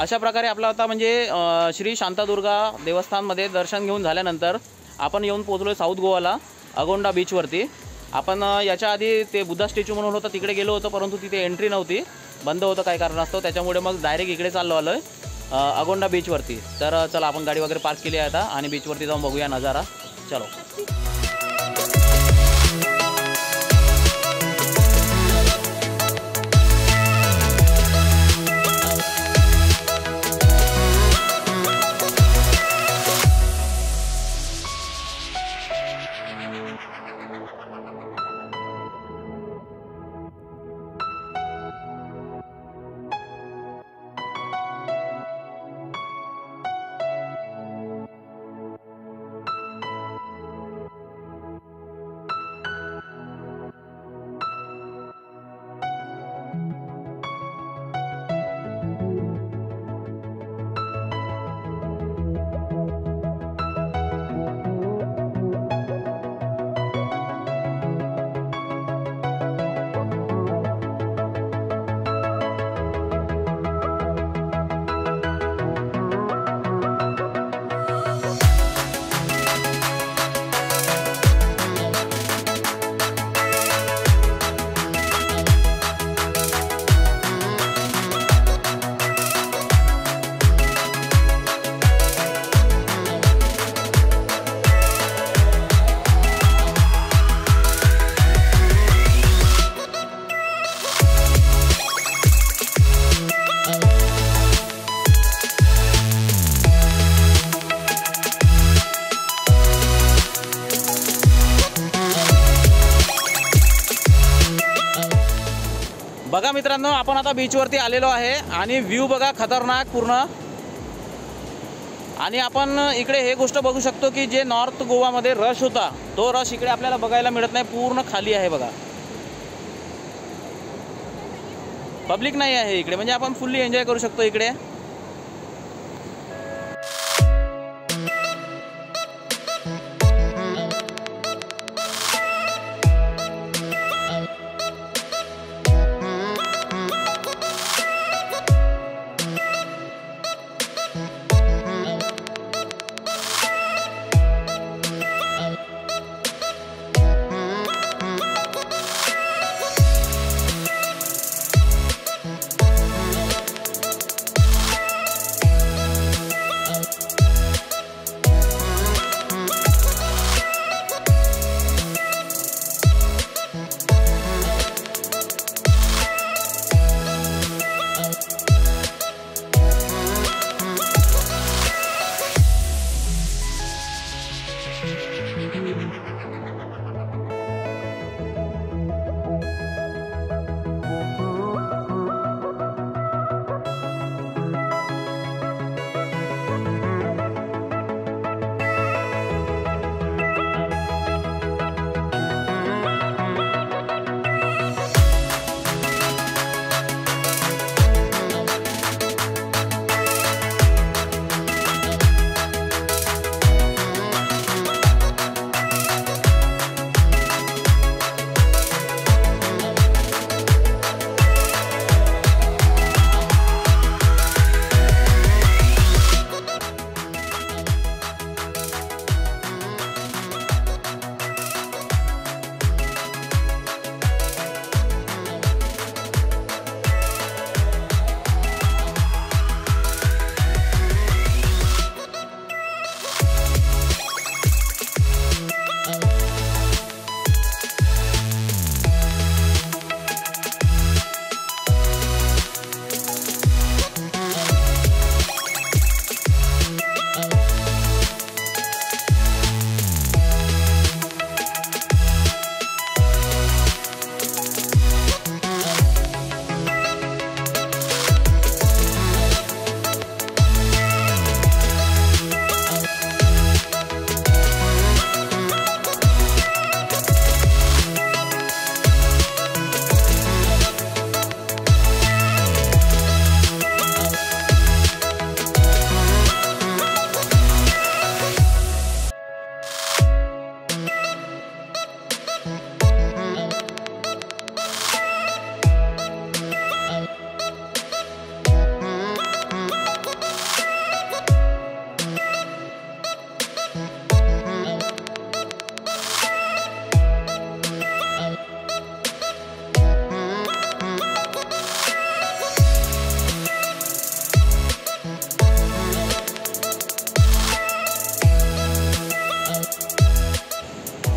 अशा प्रकारे आपला आता म्हणजे श्री शांतादुर्गा देवस्थानमध्ये दर्शन घेऊन झाल्यानंतर आपण येऊन पोहोचलो साऊथ गोवाला अगोंडा बीचवरती। आपण याच्या आधी ते बुद्धा स्टॅच्यू म्हणून होतं तिकडे गेलो होतो, परंतु तिथे एंट्री नव्हती, बंद होतं काही कारणास्तव, त्याच्यामुळे मग डायरेक्ट इकडे चाललो आलो आहे अगोंडा बीचवरती। तर चला आपण गाडी वगैरे पार्क केली आहे आता आणि बीचवरती जाऊन बघूया नजारा। चलो बघा मित्रांनो, आपण आता बीचवरती आलेलो आहे आणि व्ह्यू बघा खतरनाक पूर्ण। आणि आपण इकडे हे गोष्ट बघू शकतो की जे नॉर्थ गोवामध्ये रश होता तो रश इकडे आपल्याला बघायला मिळत नाही, पूर्ण खाली आहे बघा, पब्लिक नाही आहे इकडे, म्हणजे आपण फुल्ली एन्जॉय करू शकतो इकडे।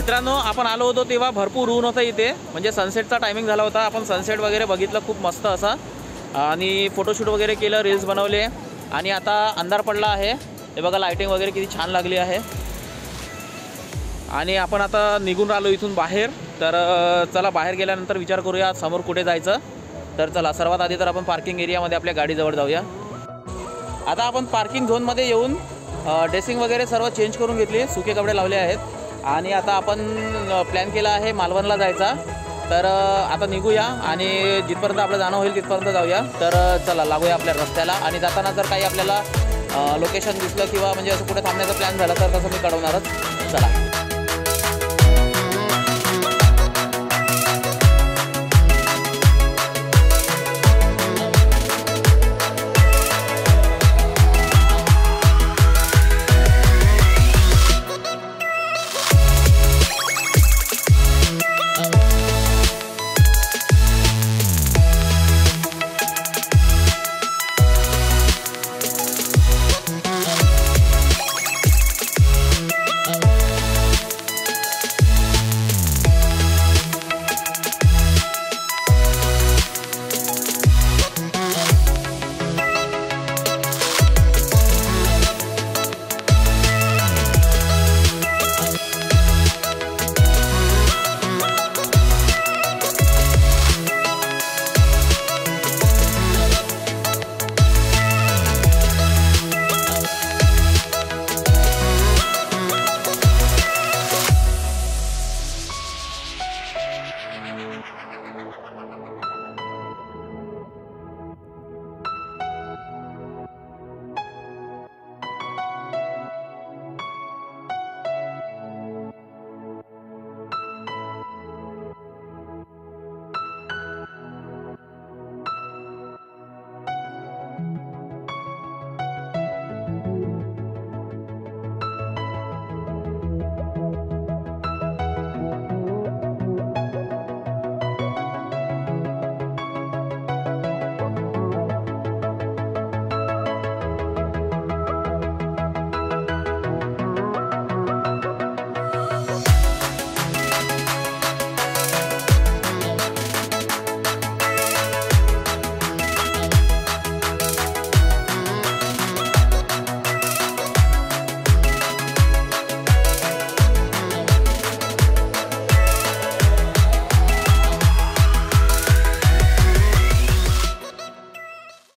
मित्रांनो, आपण आलो होतो तेव्हा भरपूर ऊन होतं इथे, म्हणजे सनसेटचा टायमिंग झाला होता. आपण सनसेट वगैरे बघितलं खूप मस्त असा, आणि फोटोशूट वगैरे केलं, रील्स बनवले. आणि आता अंधार पडला आहे. हे बघा लाइटिंग वगैरे किती छान लागली आहे. आणि आपण आता निघून राहिलो इथून बाहेर. तर चला बाहेर गेल्यानंतर विचार करूया समोर कुठे जायचं. तर चला सर्वात आधी तर आपण पार्किंग एरियामध्ये आपल्या गाडीजवळ जाऊया. आता आपण पार्किंग झोनमध्ये येऊन ड्रेसिंग वगैरे सर्व चेंज करून घेतली, सुके कपडे लावले आहेत. आणि आता आपण प्लॅन केला आहे मालवणला जायचा. तर आता निघूया आणि जिथपर्यंत आपलं जाणं होईल तिथपर्यंत जाऊया. तर चला लागूया आपल्या रस्त्याला. आणि जाताना जर काही आपल्याला लोकेशन दिसलं किंवा म्हणजे असं कुठे थांबण्याचा प्लॅन झाला तर तसं मी कळवणारच. चला.